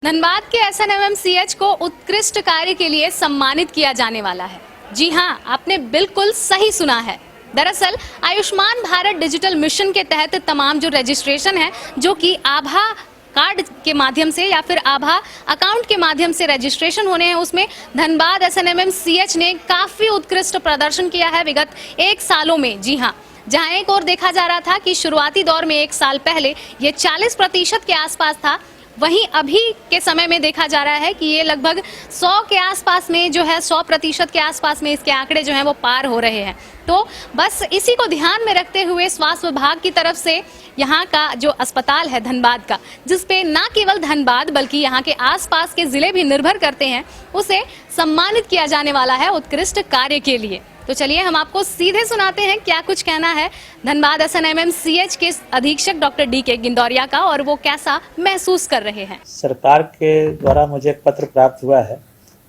धनबाद के एसएनएमएमसीएच को उत्कृष्ट कार्य के लिए सम्मानित किया जाने वाला है। जी हाँ, आपने बिल्कुल सही सुना है। दरअसल आयुष्मान भारत डिजिटल मिशन के तहत तमाम जो रजिस्ट्रेशन है, जो कि आभा कार्ड के माध्यम से या फिर आभा अकाउंट के माध्यम से रजिस्ट्रेशन होने हैं, उसमें धनबाद एसएनएमएमसीएच ने काफी उत्कृष्ट प्रदर्शन किया है विगत 1 सालों में। जी हाँ, जहां एक और देखा जा रहा था कि शुरुआती दौर में 1 साल पहले ये 40% के आसपास था, वहीं अभी के समय में देखा जा रहा है कि ये लगभग 100 के आसपास में जो है 100% के आसपास में इसके आंकड़े जो हैं वो पार हो रहे हैं। तो बस इसी को ध्यान में रखते हुए स्वास्थ्य विभाग की तरफ से यहाँ का जो अस्पताल है धनबाद का, जिसपे ना केवल धनबाद बल्कि यहाँ के आसपास के जिले भी निर्भर करते हैं, उसे सम्मानित किया जाने वाला है उत्कृष्ट कार्य के लिए। तो चलिए हम आपको सीधे सुनाते हैं क्या कुछ कहना है धनबाद एसएनएमएमसीएच के अधीक्षक डॉक्टर डी.के. गिंदौरिया का और वो कैसा महसूस कर रहे हैं। सरकार के द्वारा मुझे एक पत्र प्राप्त हुआ है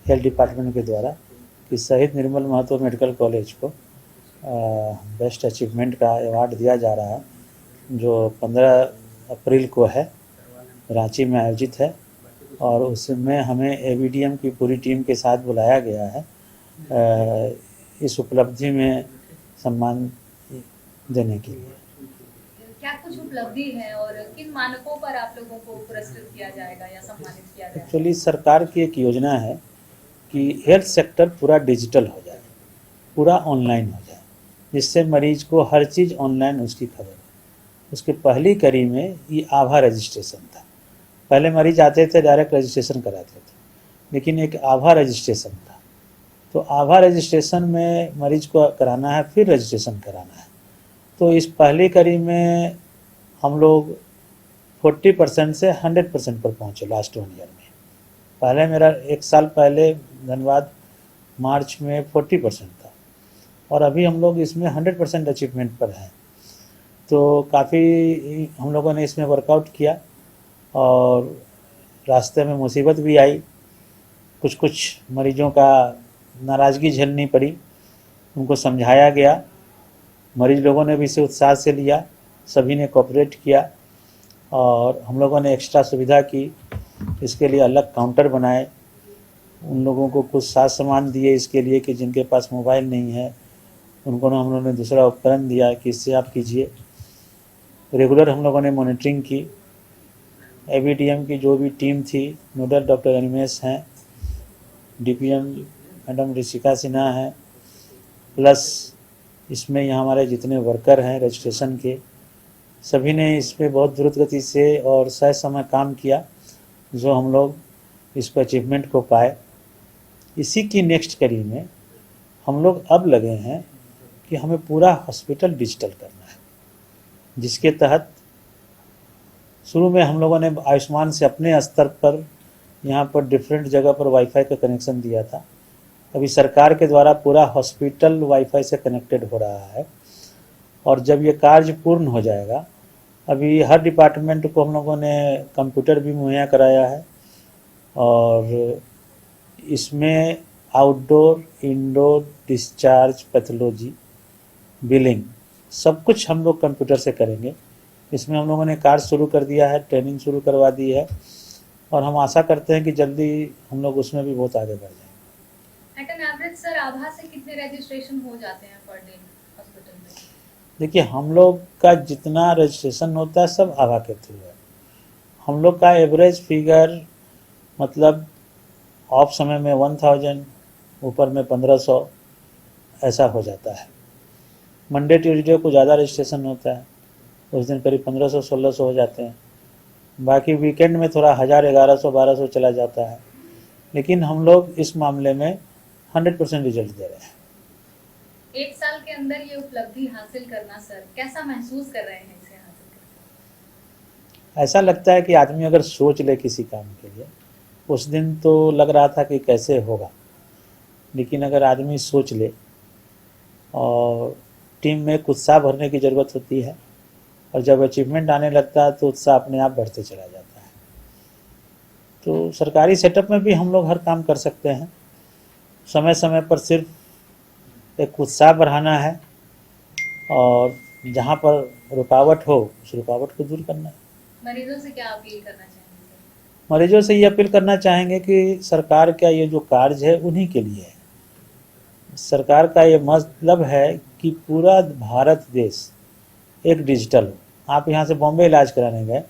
हेल्थ डिपार्टमेंट के द्वारा कि शहीद निर्मल महतो मेडिकल कॉलेज को बेस्ट अचीवमेंट का अवार्ड दिया जा रहा है, जो 15 अप्रैल को है, रांची में आयोजित है और उसमें हमें एबीडीएम की पूरी टीम के साथ बुलाया गया है इस उपलब्धि में सम्मान देने के लिए। क्या कुछ उपलब्धि है और किन मानकों पर आप लोगों को पुरस्कृत किया जाएगा या सम्मानित किया जाएगा? एक्चुअली सरकार की एक योजना है कि हेल्थ सेक्टर पूरा डिजिटल हो जाए, पूरा ऑनलाइन हो जाए, जिससे मरीज को हर चीज़ ऑनलाइन उसकी खबर है। उसके पहली कड़ी में ये आभा रजिस्ट्रेशन था। पहले मरीज आते थे डायरेक्ट रजिस्ट्रेशन कराते थे, लेकिन एक आभा रजिस्ट्रेशन था। तो आभा रजिस्ट्रेशन में मरीज को कराना है, फिर रजिस्ट्रेशन कराना है। तो इस पहली कड़ी में हम लोग 40% से 100% पर पहुँचे लास्ट 1 ईयर में। पहले मेरा 1 साल पहले धनबाद मार्च में 40% था और अभी हम लोग इसमें 100% अचीवमेंट पर हैं। तो काफ़ी हम लोगों ने इसमें वर्कआउट किया और रास्ते में मुसीबत भी आई, कुछ मरीजों का नाराज़गी झेलनी पड़ी, उनको समझाया गया, मरीज लोगों ने भी इसे उत्साह से लिया, सभी ने कोऑपरेट किया और हम लोगों ने एक्स्ट्रा सुविधा की। इसके लिए अलग काउंटर बनाए, उन लोगों को कुछ साज सामान दिए इसके लिए कि जिनके पास मोबाइल नहीं है उनको हम लोगों ने दूसरा उपकरण दिया कि इससे आप कीजिए। रेगुलर हम लोगों ने मॉनिटरिंग की। एबीडीएम की जो भी टीम थी, नोडल डॉक्टर अनिमेश हैं, डीपीएम मैडम ऋषिका सिन्हा है, प्लस इसमें यहाँ हमारे जितने वर्कर हैं रजिस्ट्रेशन के, सभी ने इस पर बहुत द्रुत गति से और सही समय काम किया, जो हम लोग इस पर अचीवमेंट को पाए। इसी की नेक्स्ट कड़ी में हम लोग अब लगे हैं कि हमें पूरा हॉस्पिटल डिजिटल करना है, जिसके तहत शुरू में हम लोगों ने आयुष्मान से अपने स्तर पर यहाँ पर डिफरेंट जगह पर वाईफाई का कनेक्शन दिया था। अभी सरकार के द्वारा पूरा हॉस्पिटल वाईफाई से कनेक्टेड हो रहा है और जब ये कार्य पूर्ण हो जाएगा, अभी हर डिपार्टमेंट को हम लोगों ने कंप्यूटर भी मुहैया कराया है और इसमें outdoor, indoor, discharge, pathology, billing सब कुछ हम लोग कंप्यूटर से करेंगे। इसमें हम लोगों ने कार्य शुरू कर दिया है, ट्रेनिंग शुरू करवा दी है और हम आशा करते हैं कि जल्दी हम लोग उसमें भी बहुत आगे बढ़ जाएंगे। एट एन एवरेज सर, आभा से कितने रजिस्ट्रेशन हो जाते हैं पर डे हॉस्पिटल में? देखिए, हम लोग का जितना रजिस्ट्रेशन होता है सब आभा के थ्रू है। हम लोग का एवरेज फिगर मतलब ऑफ समय में 1000, ऊपर में 1500 ऐसा हो जाता है। मंडे ट्यूसडे को ज़्यादा रजिस्ट्रेशन होता है, उस दिन करीब 1500-1600 हो जाते हैं। बाकी वीकेंड में थोड़ा 1000, 1100-1200 चला जाता है, लेकिन हम लोग इस मामले में 100% रिजल्ट दे रहे हैं। 1 साल के अंदर ये उपलब्धि हासिल करना सर, कैसा महसूस कर रहे हैं इसे हासिल करके? ऐसा लगता है कि आदमी अगर सोच ले किसी काम के लिए, उस दिन तो लग रहा था कि कैसे होगा, लेकिन अगर आदमी सोच ले और टीम में उत्साह भरने की ज़रूरत होती है और जब अचीवमेंट आने लगता है तो उत्साह अपने आप बढ़ते चला जाता है। तो सरकारी सेटअप में भी हम लोग हर काम कर सकते हैं, समय समय पर सिर्फ एक उत्साह बढ़ाना है और जहाँ पर रुकावट हो उस रुकावट को दूर करना है। मरीजों से क्या अपील करना चाहेंगे? मरीजों से ये अपील करना चाहेंगे कि सरकार का ये जो कार्य है उन्हीं के लिए है। सरकार का ये मतलब है कि पूरा भारत देश एक डिजिटल हो। आप यहाँ से बॉम्बे इलाज कराने गए,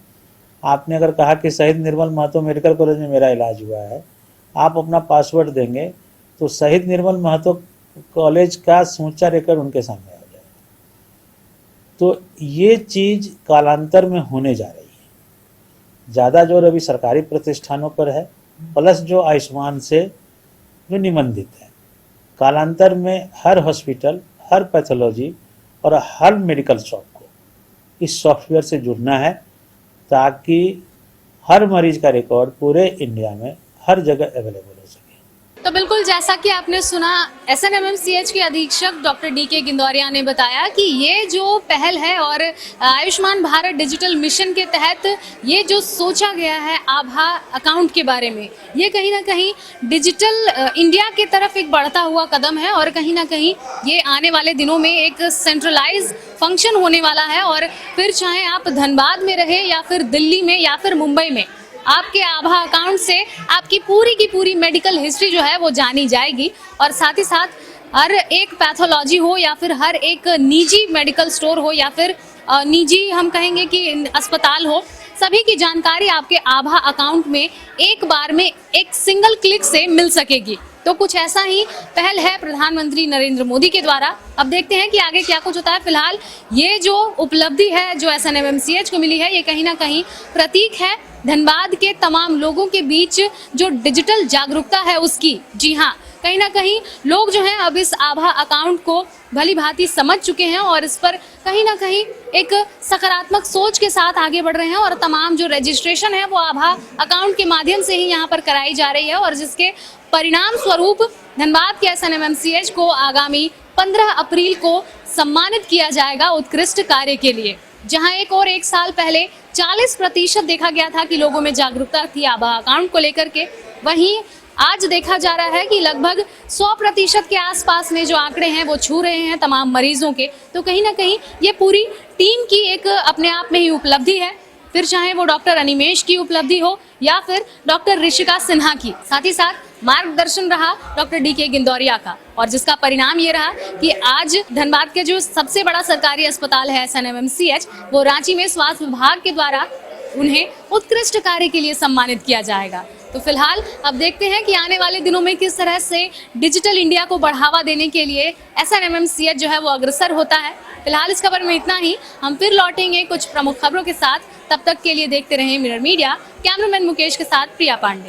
आपने अगर कहा कि शहीद निर्मल महतो मेडिकल कॉलेज में मेरा इलाज हुआ है, आप अपना पासवर्ड देंगे तो शहीद निर्मल महतो कॉलेज का समूचा रिकॉर्ड उनके सामने आ जाएगा। तो ये चीज़ कालांतर में होने जा रही है। ज़्यादा जोर अभी सरकारी प्रतिष्ठानों पर है, प्लस जो आयुष्मान से जो निबंधित है। कालांतर में हर हॉस्पिटल, हर पैथोलॉजी और हर मेडिकल शॉप को इस सॉफ्टवेयर से जुड़ना है, ताकि हर मरीज का रिकॉर्ड पूरे इंडिया में हर जगह अवेलेबल हो सके। तो बिल्कुल जैसा कि आपने सुना, SNMMCH के अधीक्षक डॉक्टर DK गिंदौरिया ने बताया कि ये जो पहल है और आयुष्मान भारत डिजिटल मिशन के तहत ये जो सोचा गया है आभा अकाउंट के बारे में, ये कहीं ना कहीं डिजिटल इंडिया की तरफ एक बढ़ता हुआ कदम है और कहीं ना कहीं ये आने वाले दिनों में एक सेंट्रलाइज फंक्शन होने वाला है। और फिर चाहे आप धनबाद में रहे या फिर दिल्ली में या फिर मुंबई में, आपके आभा अकाउंट से आपकी पूरी की पूरी मेडिकल हिस्ट्री जो है वो जानी जाएगी। और साथ ही साथ हर एक पैथोलॉजी हो या फिर हर एक निजी मेडिकल स्टोर हो या फिर निजी हम कहेंगे कि अस्पताल हो, सभी की जानकारी आपके आभा अकाउंट में एक बार में एक सिंगल क्लिक से मिल सकेगी। तो कुछ ऐसा ही पहल है प्रधानमंत्री नरेंद्र मोदी के द्वारा। अब देखते हैं कि आगे क्या कुछ होता है। फिलहाल ये जो उपलब्धि है जो SNMMCH को मिली है, ये कहीं ना कहीं प्रतीक है धनबाद के तमाम लोगों के बीच जो डिजिटल जागरूकता है उसकी। जी हाँ, कहीं ना कहीं लोग जो हैं अब इस आभा अकाउंट को भली भांति समझ चुके हैं और इस पर कहीं ना कहीं एक सकारात्मक सोच के साथ आगे बढ़ रहे हैं। और तमाम जो रजिस्ट्रेशन है वो आभा अकाउंट के माध्यम से ही यहाँ पर कराई जा रही है और जिसके परिणाम स्वरूप धनबाद के SNMMCH को आगामी 15 अप्रैल को सम्मानित किया जाएगा उत्कृष्ट कार्य के लिए। जहां एक साल पहले 40% देखा गया था कि लोगों में जागरूकता थी आभा अकाउंट को लेकर के, वहीं आज देखा जा रहा है कि लगभग 100% के आसपास में जो आंकड़े हैं वो छू रहे हैं तमाम मरीजों के। तो कहीं ना कहीं ये पूरी टीम की एक अपने आप में ही उपलब्धि है, फिर चाहे वो डॉक्टर अनिमेश की उपलब्धि हो या फिर डॉक्टर ऋषिका सिन्हा की। साथ ही साथ मार्गदर्शन रहा डॉक्टर DK गिंदौरिया का, और जिसका परिणाम ये रहा कि आज धनबाद के जो सबसे बड़ा सरकारी अस्पताल है SNMMCH, वो रांची में स्वास्थ्य विभाग के द्वारा उन्हें उत्कृष्ट कार्य के लिए सम्मानित किया जाएगा। तो फिलहाल अब देखते हैं कि आने वाले दिनों में किस तरह से डिजिटल इंडिया को बढ़ावा देने के लिए SNMMCH जो है वो अग्रसर होता है। फिलहाल इस खबर में इतना ही, हम फिर लौटेंगे कुछ प्रमुख खबरों के साथ। तब तक के लिए देखते रहें मिरर मीडिया। कैमरामैन मुकेश के साथ प्रिया पांडे।